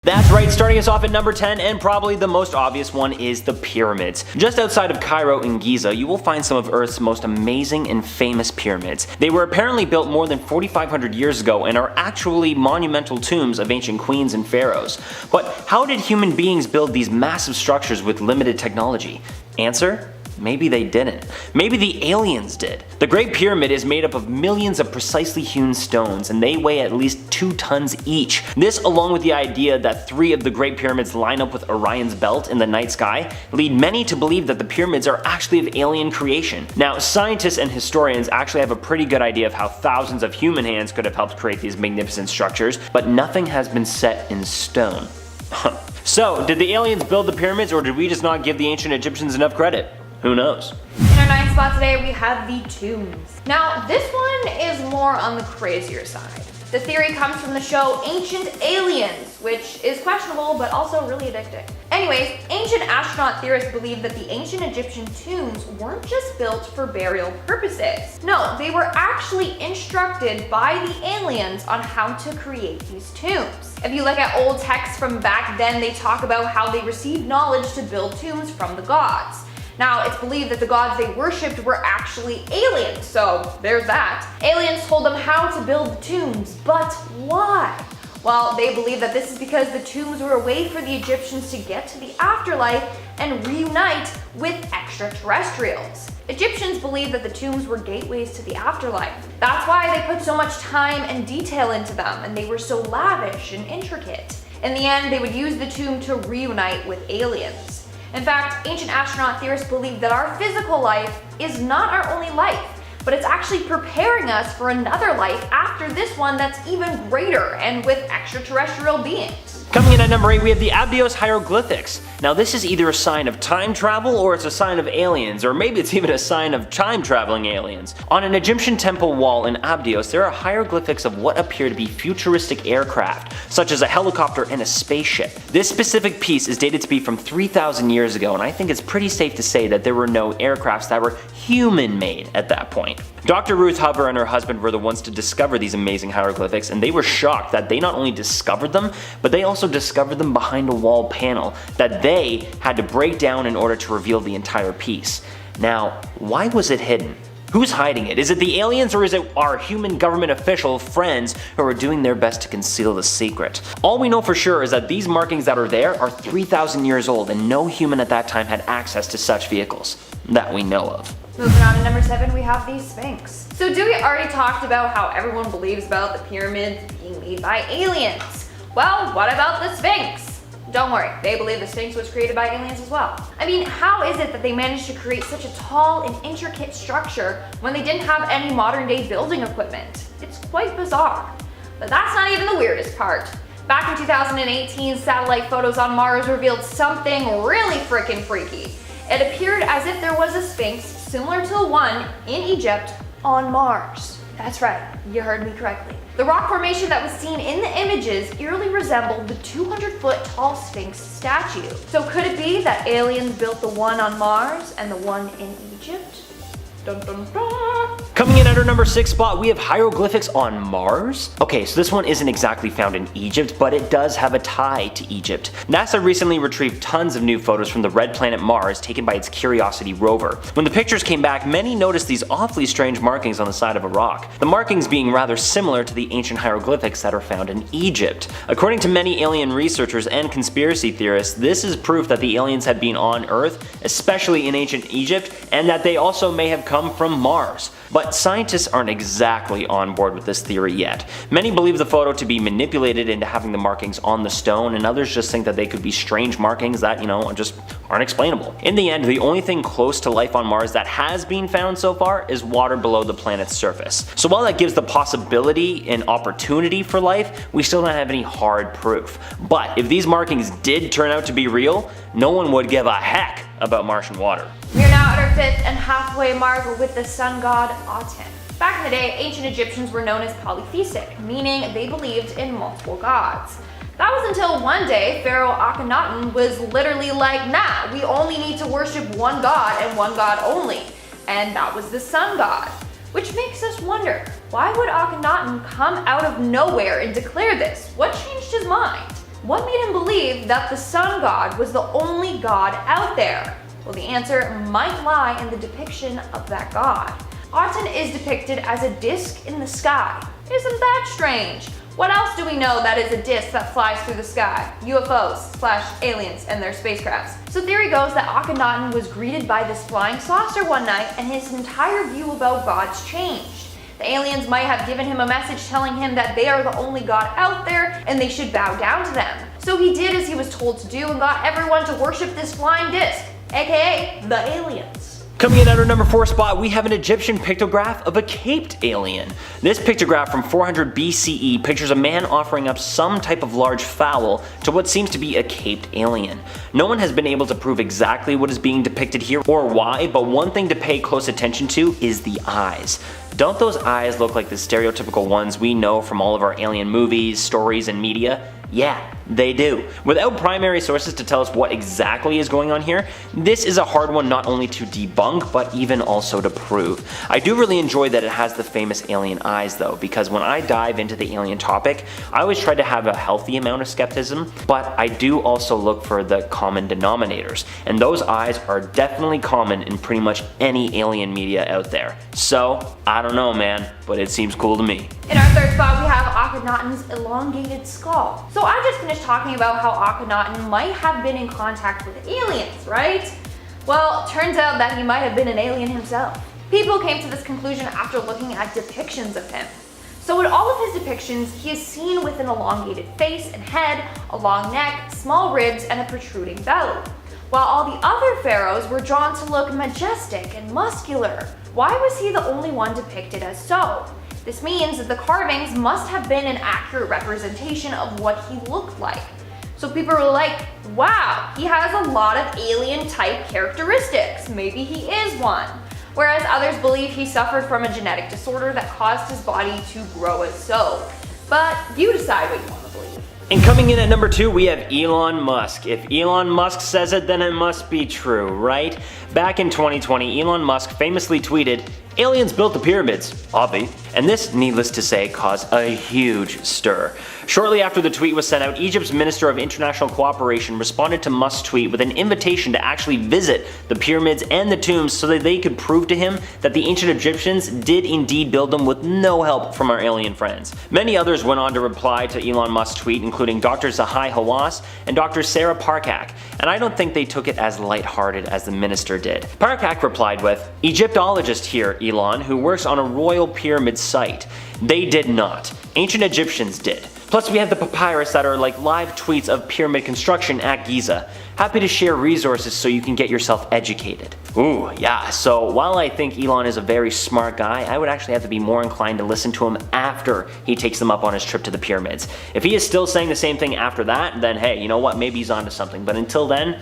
That's right, starting us off at number 10, and probably the most obvious one, is the pyramids. Just outside of Cairo in Giza, you will find some of Earth's most amazing and famous pyramids. They were apparently built more than 4,500 years ago and are actually monumental tombs of ancient queens and pharaohs. But how did human beings build these massive structures with limited technology? Answer? Maybe they didn't. Maybe the aliens did. The Great Pyramid is made up of millions of precisely hewn stones, and they weigh at least 2 tons each. This, along with the idea that 3 of the Great Pyramids line up with Orion's belt in the night sky, lead many to believe that the pyramids are actually of alien creation. Now, scientists and historians actually have a pretty good idea of how thousands of human hands could have helped create these magnificent structures, but nothing has been set in stone. So, did the aliens build the pyramids, or did we just not give the ancient Egyptians enough credit? Who knows? In our 9th spot today, we have the tombs. Now, this one is more on the crazier side. The theory comes from the show Ancient Aliens, which is questionable but also really addicting. Anyways, ancient astronaut theorists believe that the ancient Egyptian tombs weren't just built for burial purposes. No, they were actually instructed by the aliens on how to create these tombs. If you look at old texts from back then, they talk about how they received knowledge to build tombs from the gods. Now, it's believed that the gods they worshipped were actually aliens, so there's that. Aliens told them how to build the tombs, but why? Well, they believe that this is because the tombs were a way for the Egyptians to get to the afterlife and reunite with extraterrestrials. Egyptians believed that the tombs were gateways to the afterlife. That's why they put so much time and detail into them, and they were so lavish and intricate. In the end, they would use the tomb to reunite with aliens. In fact, ancient astronaut theorists believe that our physical life is not our only life, but it's actually preparing us for another life after this one that's even greater and with extraterrestrial beings. Coming in at number 8, we have the Abydos hieroglyphics. Now, this is either a sign of time travel, or it's a sign of aliens, or maybe it's even a sign of time-traveling aliens. On an Egyptian temple wall in Abydos, there are hieroglyphics of what appear to be futuristic aircraft, such as a helicopter and a spaceship. This specific piece is dated to be from 3,000 years ago, and I think it's pretty safe to say that there were no aircrafts that were human-made at that point. Dr. Ruth Huber and her husband were the ones to discover these amazing hieroglyphics, and they were shocked that they not only discovered them, but they also discovered them behind a wall panel that they had to break down in order to reveal the entire piece. Now, why was it hidden? Who's hiding it? Is it the aliens, or is it our human government official friends who are doing their best to conceal the secret? All we know for sure is that these markings that are there are 3,000 years old, and no human at that time had access to such vehicles that we know of. Moving on to number 7, we have the Sphinx. So Dewey already talked about how everyone believes about the pyramids being made by aliens. Well, what about the Sphinx? Don't worry, they believe the Sphinx was created by aliens as well. I mean, how is it that they managed to create such a tall and intricate structure when they didn't have any modern day building equipment? It's quite bizarre. But that's not even the weirdest part. Back in 2018, satellite photos on Mars revealed something really freaking freaky. It appeared as if there was a Sphinx similar to the one in Egypt on Mars. That's right, you heard me correctly. The rock formation that was seen in the images eerily resembled the 200-foot tall Sphinx statue. So could it be that aliens built the one on Mars and the one in Egypt? Dun, dun, dun. Coming in at our number 6 spot, we have hieroglyphics on Mars. Okay, so this one isn't exactly found in Egypt, but it does have a tie to Egypt. NASA recently retrieved tons of new photos from the red planet Mars taken by its Curiosity rover. When the pictures came back, many noticed these awfully strange markings on the side of a rock, the markings being rather similar to the ancient hieroglyphics that are found in Egypt. According to many alien researchers and conspiracy theorists, this is proof that the aliens had been on Earth, especially in ancient Egypt, and that they also may have come from Mars. But scientists aren't exactly on board with this theory yet. Many believe the photo to be manipulated into having the markings on the stone, and others just think that they could be strange markings that, just aren't explainable. In the end, the only thing close to life on Mars that has been found so far is water below the planet's surface. So while that gives the possibility and opportunity for life, we still don't have any hard proof. But if these markings did turn out to be real, no one would give a heck about Martian water. We are now at our 5th and halfway mark with the sun god Aten. Back in the day, ancient Egyptians were known as polytheistic, meaning they believed in multiple gods. That was until one day Pharaoh Akhenaten was literally like, nah, we only need to worship one god and one god only. And that was the sun god. Which makes us wonder, why would Akhenaten come out of nowhere and declare this? What changed his mind? What made him believe that the sun god was the only god out there? Well, the answer might lie in the depiction of that god. Aten is depicted as a disc in the sky. Isn't that strange? What else do we know that is a disc that flies through the sky? UFOs/aliens and their spacecrafts. So theory goes that Akhenaten was greeted by this flying saucer one night and his entire view about gods changed. The aliens might have given him a message telling him that they are the only god out there and they should bow down to them. So he did as he was told to do and got everyone to worship this flying disc, aka the aliens. Coming in at our number 4 spot, we have an Egyptian pictograph of a caped alien. This pictograph from 400 BCE pictures a man offering up some type of large fowl to what seems to be a caped alien. No one has been able to prove exactly what is being depicted here or why, but one thing to pay close attention to is the eyes. Don't those eyes look like the stereotypical ones we know from all of our alien movies, stories, and media? Yeah, they do. Without primary sources to tell us what exactly is going on here, this is a hard one not only to debunk, but even also to prove. I do really enjoy that it has the famous alien eyes though, because when I dive into the alien topic, I always try to have a healthy amount of skepticism, but I do also look for the common denominators, and those eyes are definitely common in pretty much any alien media out there. So, I don't know man, but it seems cool to me. In our third spot, we have Akhenaten's elongated skull. So I just finished talking about how Akhenaten might have been in contact with aliens, right? Well, turns out that he might have been an alien himself. People came to this conclusion after looking at depictions of him. So in all of his depictions, he is seen with an elongated face and head, a long neck, small ribs, and a protruding belly. While all the other pharaohs were drawn to look majestic and muscular. Why was he the only one depicted as so? This means that the carvings must have been an accurate representation of what he looked like. So people were like, wow, he has a lot of alien type characteristics, maybe he is one. Whereas others believe he suffered from a genetic disorder that caused his body to grow as so. But you decide what you want to believe. And coming in at number 2, we have Elon Musk. If Elon Musk says it, then it must be true, right? Back in 2020, Elon Musk famously tweeted, "Aliens built the pyramids, obvi." And this, needless to say, caused a huge stir. Shortly after the tweet was sent out, Egypt's Minister of International Cooperation responded to Musk's tweet with an invitation to actually visit the pyramids and the tombs so that they could prove to him that the ancient Egyptians did indeed build them with no help from our alien friends. Many others went on to reply to Elon Musk's tweet, including Dr. Zahai Hawass and Dr. Sarah Parcak, and I don't think they took it as lighthearted as the minister did. Parcak replied with, "Egyptologist here, Elon, who works on a royal pyramid site. They did not. Ancient Egyptians did. Plus we have the papyrus that are like live tweets of pyramid construction at Giza. Happy to share resources so you can get yourself educated." Ooh, yeah, so while I think Elon is a very smart guy, I would actually have to be more inclined to listen to him after he takes them up on his trip to the pyramids. If he is still saying the same thing after that, then hey, you know what, maybe he's onto something. But until then,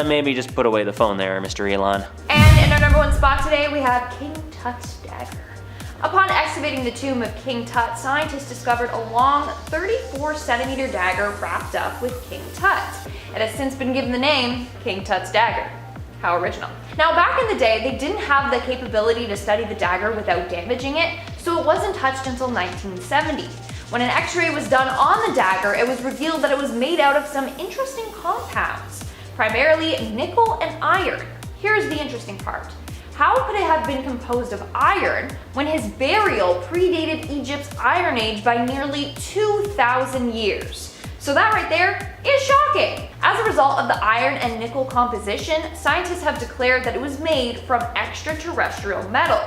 maybe just put away the phone there, Mr. Elon. And in our number 1 spot today, we have King Tut's dagger. Upon excavating the tomb of King Tut, scientists discovered a long 34-centimeter dagger wrapped up with King Tut. It has since been given the name King Tut's dagger. How original. Now back in the day, they didn't have the capability to study the dagger without damaging it, so it wasn't touched until 1970. When an x-ray was done on the dagger, it was revealed that it was made out of some interesting compounds, primarily nickel and iron. Here's the interesting part. How could it have been composed of iron when his burial predated Egypt's Iron Age by nearly 2,000 years? So that right there is shocking. As a result of the iron and nickel composition, scientists have declared that it was made from extraterrestrial metal.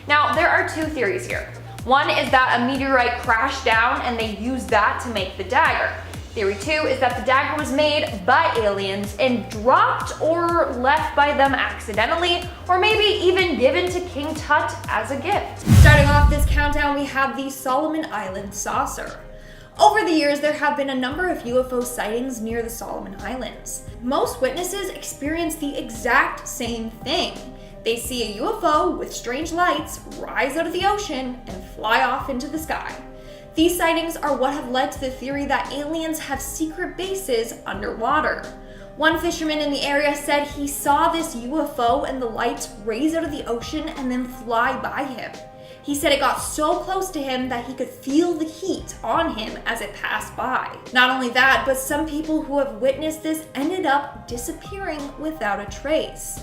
Now, there are 2 theories here. One is that a meteorite crashed down and they used that to make the dagger. Theory 2 is that the dagger was made by aliens and dropped or left by them accidentally, or maybe even given to King Tut as a gift. Starting off this countdown, we have the Solomon Island saucer. Over the years, there have been a number of UFO sightings near the Solomon Islands. Most witnesses experience the exact same thing. They see a UFO with strange lights rise out of the ocean and fly off into the sky. These sightings are what have led to the theory that aliens have secret bases underwater. One fisherman in the area said he saw this UFO and the lights raise out of the ocean and then fly by him. He said it got so close to him that he could feel the heat on him as it passed by. Not only that, but some people who have witnessed this ended up disappearing without a trace.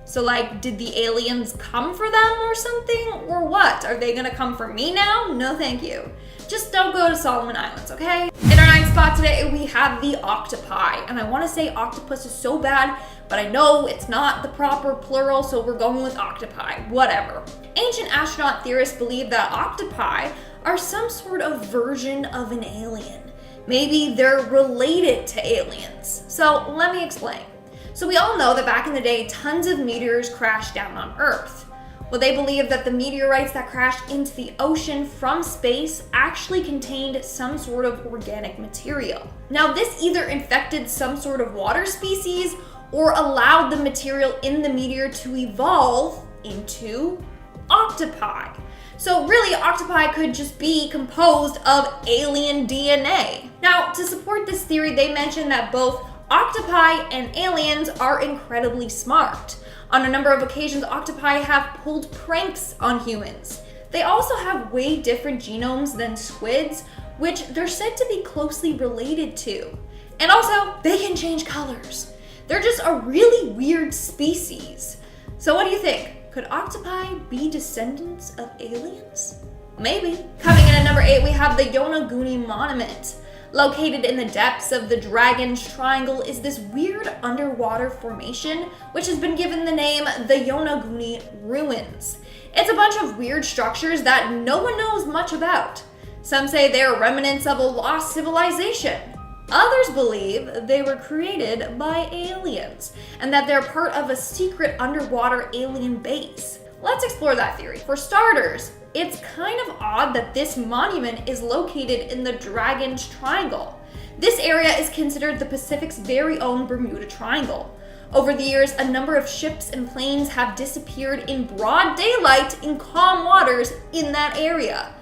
So like, did the aliens come for them or something? Or what? Are they gonna come for me now? No thank you. Just don't go to Solomon Islands, okay? In our ninth spot today, we have the octopi. And I wanna say octopus is so bad, but I know it's not the proper plural, so we're going with octopi, whatever. Ancient astronaut theorists believe that octopi are some sort of version of an alien. Maybe they're related to aliens. So let me explain. So we all know that back in the day, tons of meteors crashed down on Earth. Well, they believe that the meteorites that crashed into the ocean from space actually contained some sort of organic material. Now, this either infected some sort of water species or allowed the material in the meteor to evolve into octopi. So really, octopi could just be composed of alien DNA. Now, to support this theory, they mention that both octopi and aliens are incredibly smart. On a number of occasions, octopi have pulled pranks on humans. They also have way different genomes than squids, which they're said to be closely related to. And also, they can change colors. They're just a really weird species. So what do you think? Could octopi be descendants of aliens? Maybe. Coming in at number 8, we have the Yonaguni Monument. Located in the depths of the Dragon's Triangle is this weird underwater formation, which has been given the name the Yonaguni Ruins. It's a bunch of weird structures that no one knows much about. Some say they are remnants of a lost civilization. Others believe they were created by aliens, and that they're part of a secret underwater alien base. Let's explore that theory. For starters, it's kind of odd that this monument is located in the Dragon's Triangle. This area is considered the Pacific's very own Bermuda Triangle. Over the years, a number of ships and planes have disappeared in broad daylight in calm waters in that area.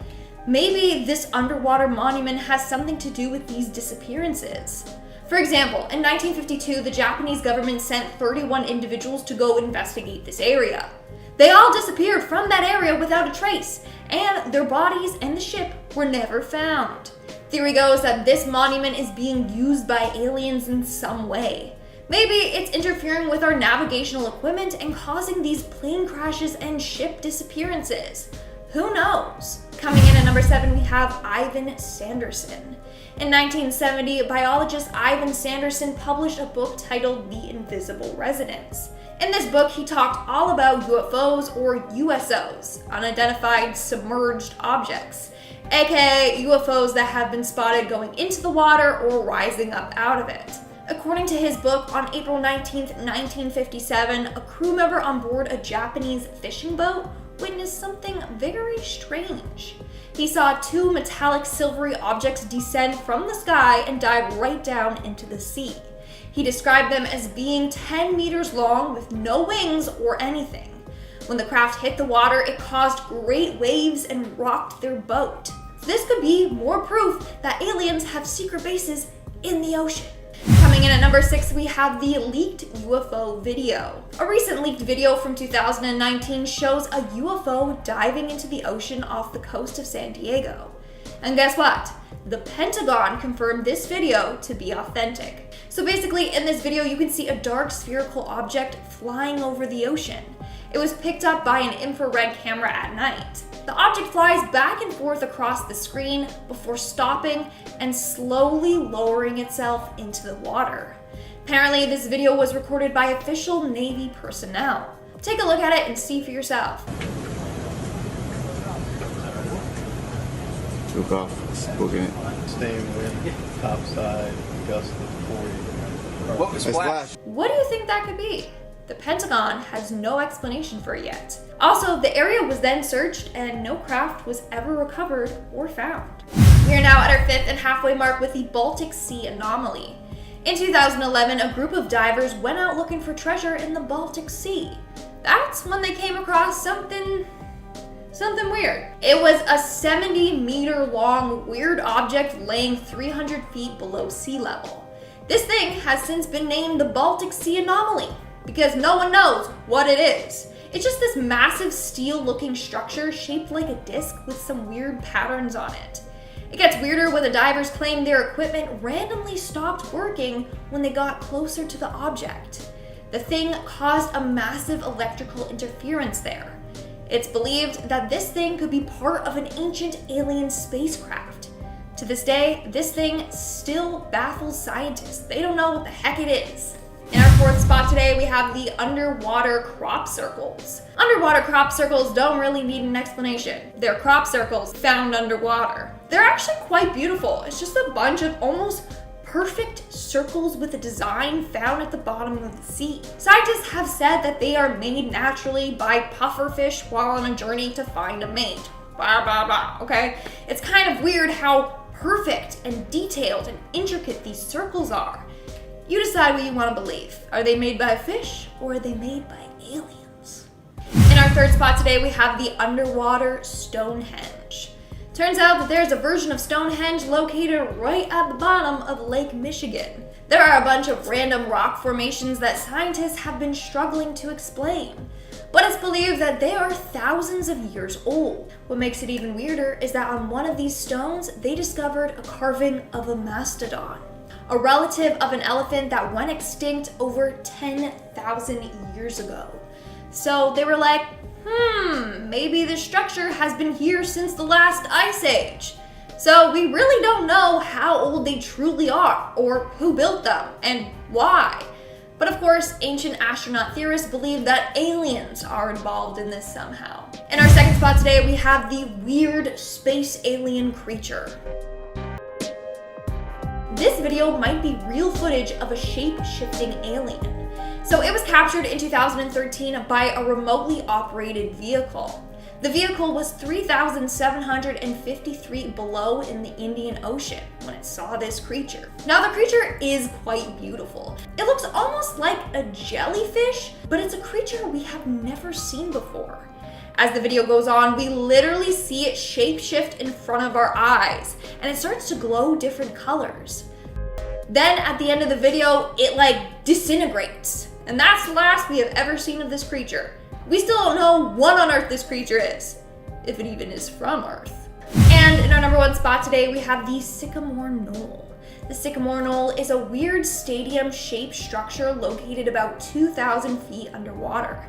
Maybe this underwater monument has something to do with these disappearances. For example, in 1952, the Japanese government sent 31 individuals to go investigate this area. They all disappeared from that area without a trace, and their bodies and the ship were never found. Theory goes that this monument is being used by aliens in some way. Maybe it's interfering with our navigational equipment and causing these plane crashes and ship disappearances. Who knows? Coming in at number 7, we have Ivan Sanderson. In 1970, biologist Ivan Sanderson published a book titled The Invisible Residence. In this book, he talked all about UFOs or USOs, unidentified submerged objects, aka UFOs that have been spotted going into the water or rising up out of it. According to his book, on April 19, 1957, a crew member on board a Japanese fishing boat witnessed something very strange. He saw 2 metallic silvery objects descend from the sky and dive right down into the sea. He described them as being 10 meters long with no wings or anything. When the craft hit the water, it caused great waves and rocked their boat. This could be more proof that aliens have secret bases in the ocean. Coming in at number 6, we have the leaked UFO video. A recent leaked video from 2019 shows a UFO diving into the ocean off the coast of San Diego. And guess what? The Pentagon confirmed this video to be authentic. So basically, in this video, you can see a dark spherical object flying over the ocean. It was picked up by an infrared camera at night. The object flies back and forth across the screen before stopping and slowly lowering itself into the water. Apparently, this video was recorded by official Navy personnel. Take a look at it and see for yourself. Took off, booking it. Staying with topside, gust of 40. It's flash. What do you think that could be? The Pentagon has no explanation for it yet. Also, the area was then searched and no craft was ever recovered or found. We are now at our 5th and halfway mark with the Baltic Sea anomaly. In 2011, a group of divers went out looking for treasure in the Baltic Sea. That's when they came across something weird. It was a 70-meter long weird object laying 300 feet below sea level. This thing has since been named the Baltic Sea anomaly. because no one knows what it is. It's just this massive steel-looking structure shaped like a disc with some weird patterns on it. It gets weirder when the divers claim their equipment randomly stopped working when they got closer to the object. The thing caused a massive electrical interference there. It's believed that this thing could be part of an ancient alien spacecraft. To this day, this thing still baffles scientists. They don't know what the heck it is. In our fourth spot today, we have the underwater crop circles. Underwater crop circles don't really need an explanation. They're crop circles found underwater. They're actually quite beautiful. It's just a bunch of almost perfect circles with a design found at the bottom of the sea. Scientists have said that they are made naturally by pufferfish while on a journey to find a mate. Blah, blah, blah, okay? It's kind of weird how perfect and detailed and intricate these circles are. You decide what you want to believe. Are they made by a fish or are they made by aliens? In our third spot today, we have the underwater Stonehenge. Turns out that there's a version of Stonehenge located right at the bottom of Lake Michigan. There are a bunch of random rock formations that scientists have been struggling to explain, but it's believed that they are thousands of years old. What makes it even weirder is that on one of these stones, they discovered a carving of a mastodon, a relative of an elephant that went extinct over 10,000 years ago. So they were like, maybe this structure has been here since the last ice age. So we really don't know how old they truly are, or who built them, and why. But of course, ancient astronaut theorists believe that aliens are involved in this somehow. In our second spot today, we have the weird space alien creature. This video might be real footage of a shape-shifting alien. So it was captured in 2013 by a remotely operated vehicle. The vehicle was 3,753 below in the Indian Ocean when it saw this creature. Now the creature is quite beautiful. It looks almost like a jellyfish, but it's a creature we have never seen before. As the video goes on, we literally see it shapeshift in front of our eyes, and it starts to glow different colors. Then at the end of the video, it disintegrates. And that's the last we have ever seen of this creature. We still don't know what on earth this creature is, if it even is from Earth. And in our number one spot today, we have the Sycamore Knoll. The Sycamore Knoll is a weird stadium-shaped structure located about 2,000 feet underwater.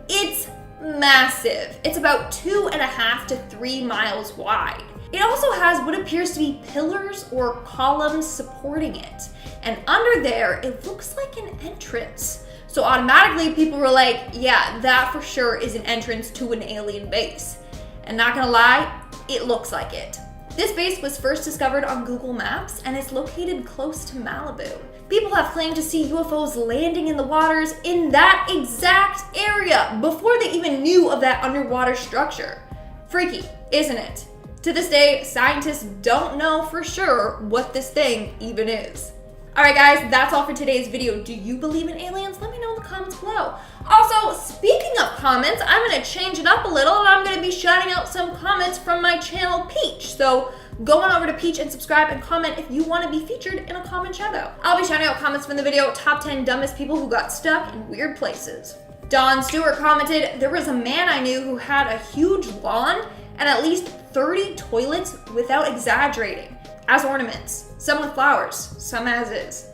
It's massive. It's about 2.5 to 3 miles wide. It also has what appears to be pillars or columns supporting it. And under there, it looks like an entrance. So automatically people were like, yeah, that for sure is an entrance to an alien base. And not gonna lie, it looks like it. This base was first discovered on Google Maps and is located close to Malibu. People have claimed to see UFOs landing in the waters in that exact area before they even knew of that underwater structure. Freaky, isn't it? To this day, scientists don't know for sure what this thing even is. Alright guys, that's all for today's video. Do you believe in aliens? Let me know in the comments below. Also, speaking of comments, I'm going to change it up a little and I'm going to be shouting out some comments from my channel Peach. So go on over to Peach and subscribe and comment if you want to be featured in a comment shout out. I'll be shouting out comments from the video Top 10 Dumbest People Who Got Stuck in Weird Places. Don Stewart commented, there was a man I knew who had a huge lawn and at least 30 toilets without exaggerating, as ornaments. Some with flowers, some as is.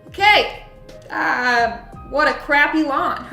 Okay, what a crappy lawn.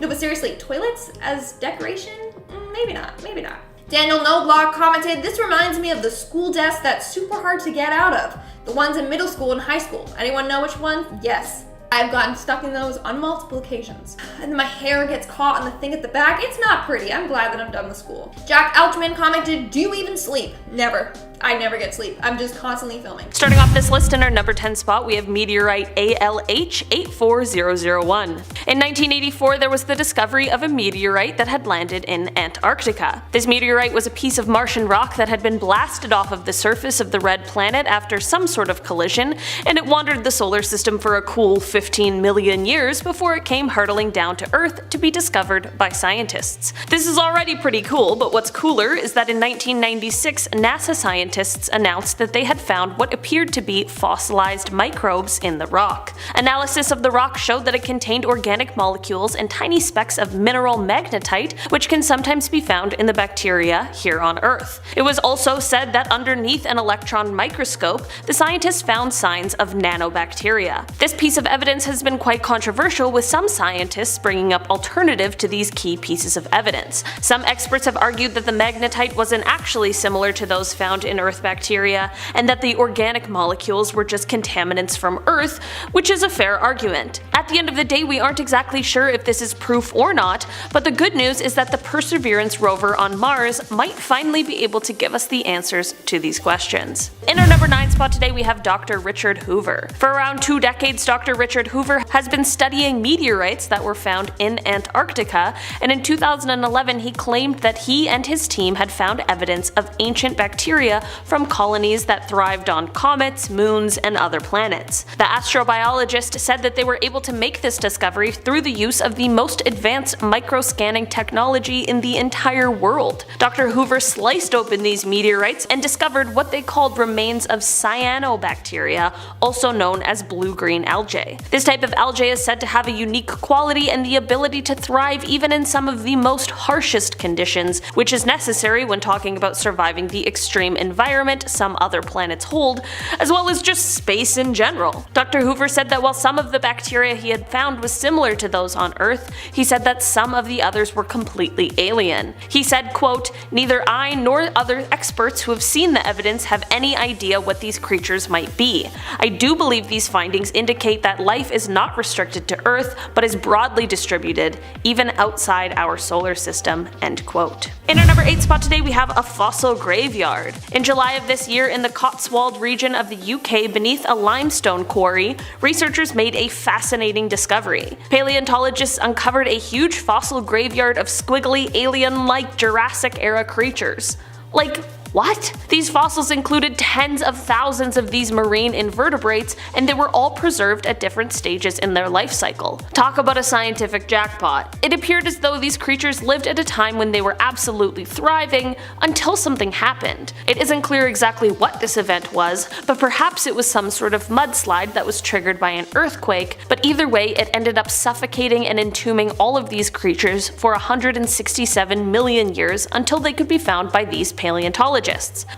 No, but seriously, toilets as decoration? Maybe not, maybe not. Daniel Noblog commented, this reminds me of the school desk that's super hard to get out of. The ones in middle school and high school. Anyone know which one? Yes. I've gotten stuck in those on multiple occasions. And my hair gets caught on the thing at the back. It's not pretty. I'm glad that I'm done with school. Jack Altman commented, do you even sleep? Never. I never get sleep. I'm just constantly filming. Starting off this list in our number 10 spot, we have meteorite ALH 84001. In 1984, there was the discovery of a meteorite that had landed in Antarctica. This meteorite was a piece of Martian rock that had been blasted off of the surface of the red planet after some sort of collision, and it wandered the solar system for a cool 15 million years before it came hurtling down to Earth to be discovered by scientists. This is already pretty cool, but what's cooler is that in 1996, NASA scientists scientists announced that they had found what appeared to be fossilized microbes in the rock. Analysis of the rock showed that it contained organic molecules and tiny specks of mineral magnetite, which can sometimes be found in the bacteria here on Earth. It was also said that underneath an electron microscope, the scientists found signs of nanobacteria. This piece of evidence has been quite controversial, with some scientists bringing up alternative to these key pieces of evidence. Some experts have argued that the magnetite wasn't actually similar to those found in Earth bacteria, and that the organic molecules were just contaminants from Earth, which is a fair argument. At the end of the day, we aren't exactly sure if this is proof or not, but the good news is that the Perseverance rover on Mars might finally be able to give us the answers to these questions. In our number 9 spot today, we have Dr. Richard Hoover. For around 2 decades, Dr. Richard Hoover has been studying meteorites that were found in Antarctica, and in 2011 he claimed that he and his team had found evidence of ancient bacteria from colonies that thrived on comets, moons, and other planets. The astrobiologist said that they were able to make this discovery through the use of the most advanced microscanning technology in the entire world. Dr. Hoover sliced open these meteorites and discovered what they called remains of cyanobacteria, also known as blue-green algae. This type of algae is said to have a unique quality and the ability to thrive even in some of the most harshest conditions, which is necessary when talking about surviving the extreme environment some other planets hold, as well as just space in general. Dr. Hoover said that while some of the bacteria he had found was similar to those on Earth, he said that some of the others were completely alien. He said, quote, "Neither I nor other experts who have seen the evidence have any idea what these creatures might be. I do believe these findings indicate that life is not restricted to Earth, but is broadly distributed, even outside our solar system," end quote. In our number 8 spot today, we have a fossil graveyard. In July of this year, in the Cotswold region of the UK beneath a limestone quarry, researchers made a fascinating discovery. Paleontologists uncovered a huge fossil graveyard of squiggly alien-like Jurassic-era creatures. Like, what? These fossils included tens of thousands of these marine invertebrates, and they were all preserved at different stages in their life cycle. Talk about a scientific jackpot. It appeared as though these creatures lived at a time when they were absolutely thriving, until something happened. It isn't clear exactly what this event was, but perhaps it was some sort of mudslide that was triggered by an earthquake, but either way it ended up suffocating and entombing all of these creatures for 167 million years until they could be found by these paleontologists.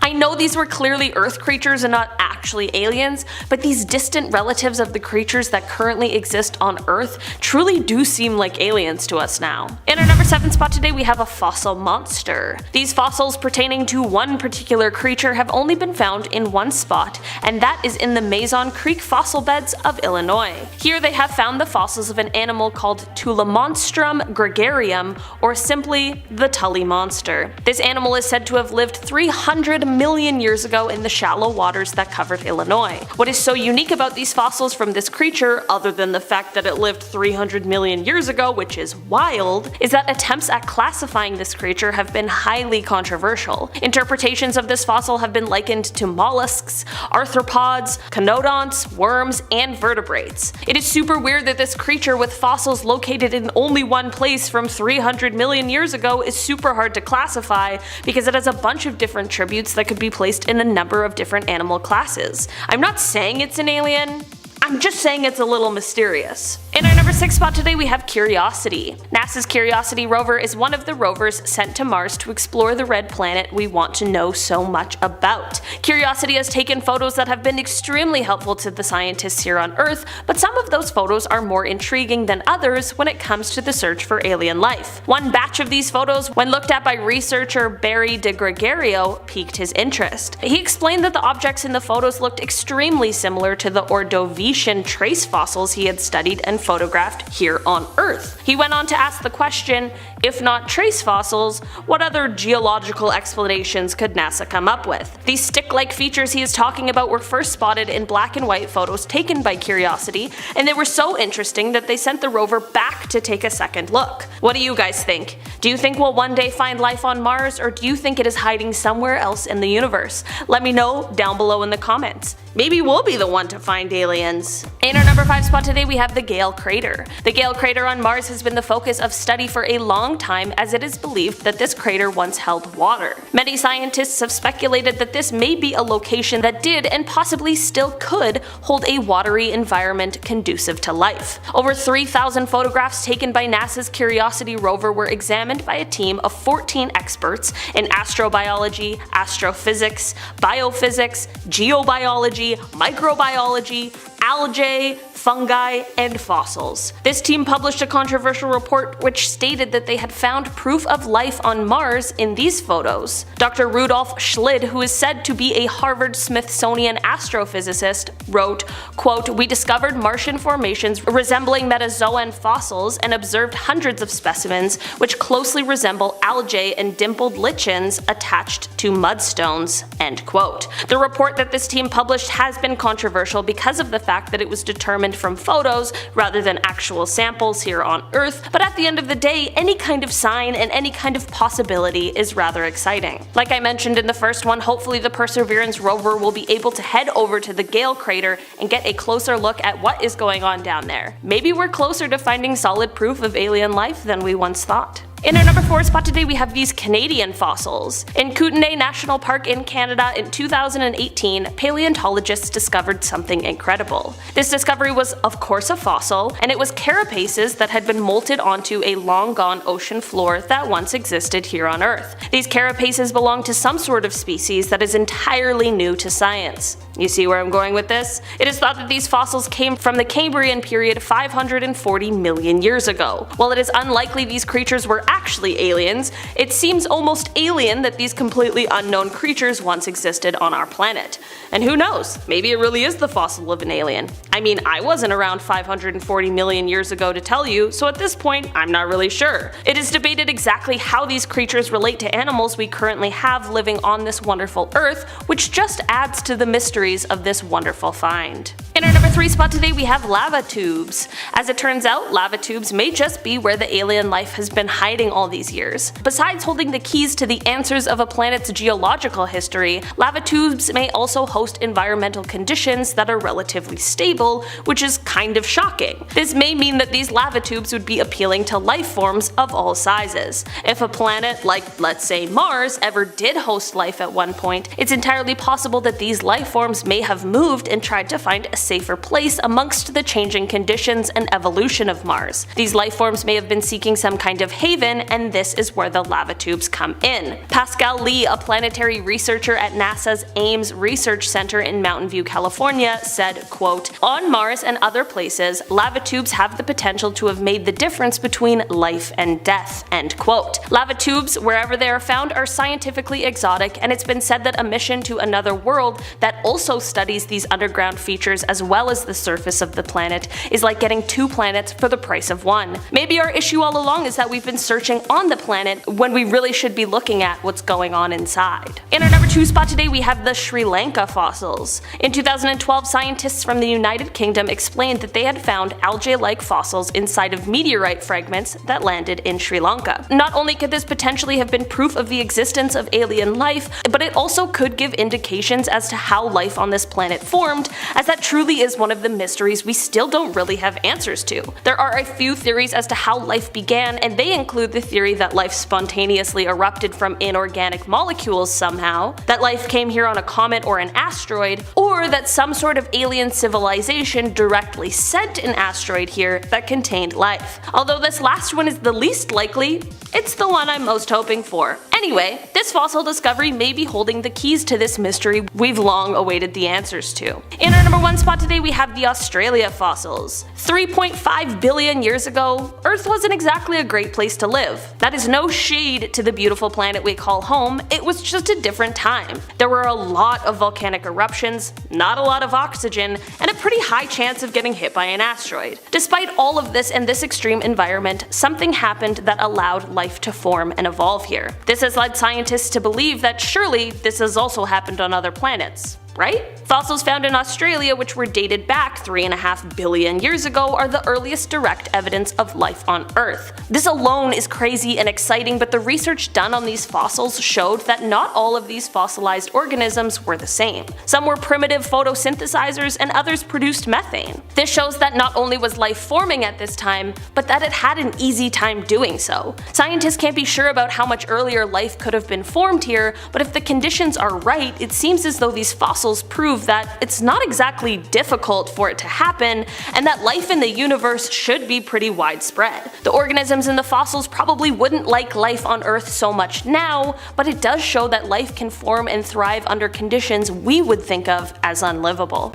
I know these were clearly Earth creatures and not actually aliens, but these distant relatives of the creatures that currently exist on Earth truly do seem like aliens to us now. In our number 7 spot today, we have a fossil monster. These fossils pertaining to one particular creature have only been found in one spot, and that is in the Mason Creek fossil beds of Illinois. Here they have found the fossils of an animal called Tullamonstrum gregarium, or simply the Tully monster. This animal is said to have lived 300 million years ago in the shallow waters that covered Illinois. What is so unique about these fossils from this creature, other than the fact that it lived 300 million years ago, which is wild, is that attempts at classifying this creature have been highly controversial. Interpretations of this fossil have been likened to mollusks, arthropods, conodonts, worms, and vertebrates. It is super weird that this creature with fossils located in only one place from 300 million years ago is super hard to classify because it has a bunch of different attributes that could be placed in a number of different animal classes. I'm not saying it's an alien, I'm just saying it's a little mysterious. In our number 6 spot today, we have Curiosity. NASA's Curiosity rover is one of the rovers sent to Mars to explore the red planet we want to know so much about. Curiosity has taken photos that have been extremely helpful to the scientists here on Earth, but some of those photos are more intriguing than others when it comes to the search for alien life. One batch of these photos, when looked at by researcher Barry de Gregorio, piqued his interest. He explained that the objects in the photos looked extremely similar to the Ordovician trace fossils he had studied and photographed here on Earth. He went on to ask the question, if not trace fossils, what other geological explanations could NASA come up with? These stick-like features he is talking about were first spotted in black and white photos taken by Curiosity, and they were so interesting that they sent the rover back to take a second look. What do you guys think? Do you think we'll one day find life on Mars, or do you think it is hiding somewhere else in the universe? Let me know down below in the comments. Maybe we'll be the one to find aliens. In our number 5 spot today, we have the Gale Gale crater. The Gale crater on Mars has been the focus of study for a long time, as it is believed that this crater once held water. Many scientists have speculated that this may be a location that did and possibly still could hold a watery environment conducive to life. Over 3,000 photographs taken by NASA's Curiosity rover were examined by a team of 14 experts in astrobiology, astrophysics, biophysics, geobiology, microbiology, algae, fungi, and fossils. This team published a controversial report which stated that they had found proof of life on Mars in these photos. Dr. Rudolf Schlid, who is said to be a Harvard-Smithsonian astrophysicist, wrote, quote, "We discovered Martian formations resembling metazoan fossils and observed hundreds of specimens which closely resemble algae and dimpled lichens attached to mudstones." End quote. The report that this team published has been controversial because of the fact that it was determined from photos rather than actual samples here on Earth, but at the end of the day, any kind of sign and any kind of possibility is rather exciting. Like I mentioned in the first one, hopefully the Perseverance rover will be able to head over to the Gale crater and get a closer look at what is going on down there. Maybe we're closer to finding solid proof of alien life than we once thought. In our number 4 spot today, we have these Canadian fossils. In Kootenay National Park in Canada in 2018, paleontologists discovered something incredible. This discovery was of course a fossil, and it was carapaces that had been molted onto a long-gone ocean floor that once existed here on Earth. These carapaces belong to some sort of species that is entirely new to science. You see where I'm going with this? It is thought that these fossils came from the Cambrian period 540 million years ago. While it is unlikely these creatures were actually aliens, it seems almost alien that these completely unknown creatures once existed on our planet. And who knows, maybe it really is the fossil of an alien. I mean, I wasn't around 540 million years ago to tell you, so at this point, I'm not really sure. It is debated exactly how these creatures relate to animals we currently have living on this wonderful Earth, which just adds to the mysteries of this wonderful find. In our number 3 spot today, we have lava tubes. As it turns out, lava tubes may just be where the alien life has been hiding all these years. Besides holding the keys to the answers of a planet's geological history, lava tubes may also host environmental conditions that are relatively stable, which is kind of shocking. This may mean that these lava tubes would be appealing to life forms of all sizes. If a planet like, let's say, Mars ever did host life at one point, it's entirely possible that these life forms may have moved and tried to find a safer place amongst the changing conditions and evolution of Mars. These life forms may have been seeking some kind of haven, and this is where the lava tubes come in. Pascal Lee, a planetary researcher at NASA's Ames Research Center in Mountain View, California, said, quote, "On Mars and other places, lava tubes have the potential to have made the difference between life and death." End quote. Lava tubes, wherever they are found, are scientifically exotic, and it's been said that a mission to another world that also studies these underground features as well as the surface of the planet is like getting 2 planets for the price of 1. Maybe our issue all along is that we've been searching on the planet when we really should be looking at what's going on inside. In our number 2 spot today, we have the Sri Lanka fossils. In 2012, scientists from the United Kingdom explained that they had found algae-like fossils inside of meteorite fragments that landed in Sri Lanka. Not only could this potentially have been proof of the existence of alien life, but it also could give indications as to how life on this planet formed, as that truly is one of the mysteries we still don't really have answers to. There are a few theories as to how life began, and they include the theory that life spontaneously erupted from inorganic molecules somehow, that life came here on a comet or an asteroid, or that some sort of alien civilization directly sent an asteroid here that contained life. Although this last one is the least likely, it's the one I'm most hoping for. Anyway, this fossil discovery may be holding the keys to this mystery we've long awaited the answers to. In our number 1 spot today, we have the Australia fossils. 3.5 billion years ago, Earth wasn't exactly a great place to live. That is no shade to the beautiful planet we call home, it was just a different time. There were a lot of volcanic eruptions, not a lot of oxygen, and a pretty high chance of getting hit by an asteroid. Despite all of this and this extreme environment, something happened that allowed life to form and evolve here. This has led scientists to believe that surely this has also happened on other planets. right? Fossils found in Australia, which were dated back 3.5 billion years ago, are the earliest direct evidence of life on Earth. This alone is crazy and exciting, but the research done on these fossils showed that not all of these fossilized organisms were the same. Some were primitive photosynthesizers and others produced methane. This shows that not only was life forming at this time, but that it had an easy time doing so. Scientists can't be sure about how much earlier life could have been formed here, but if the conditions are right, it seems as though these fossils prove that it's not exactly difficult for it to happen, and that life in the universe should be pretty widespread. The organisms in the fossils probably wouldn't like life on Earth so much now, but it does show that life can form and thrive under conditions we would think of as unlivable.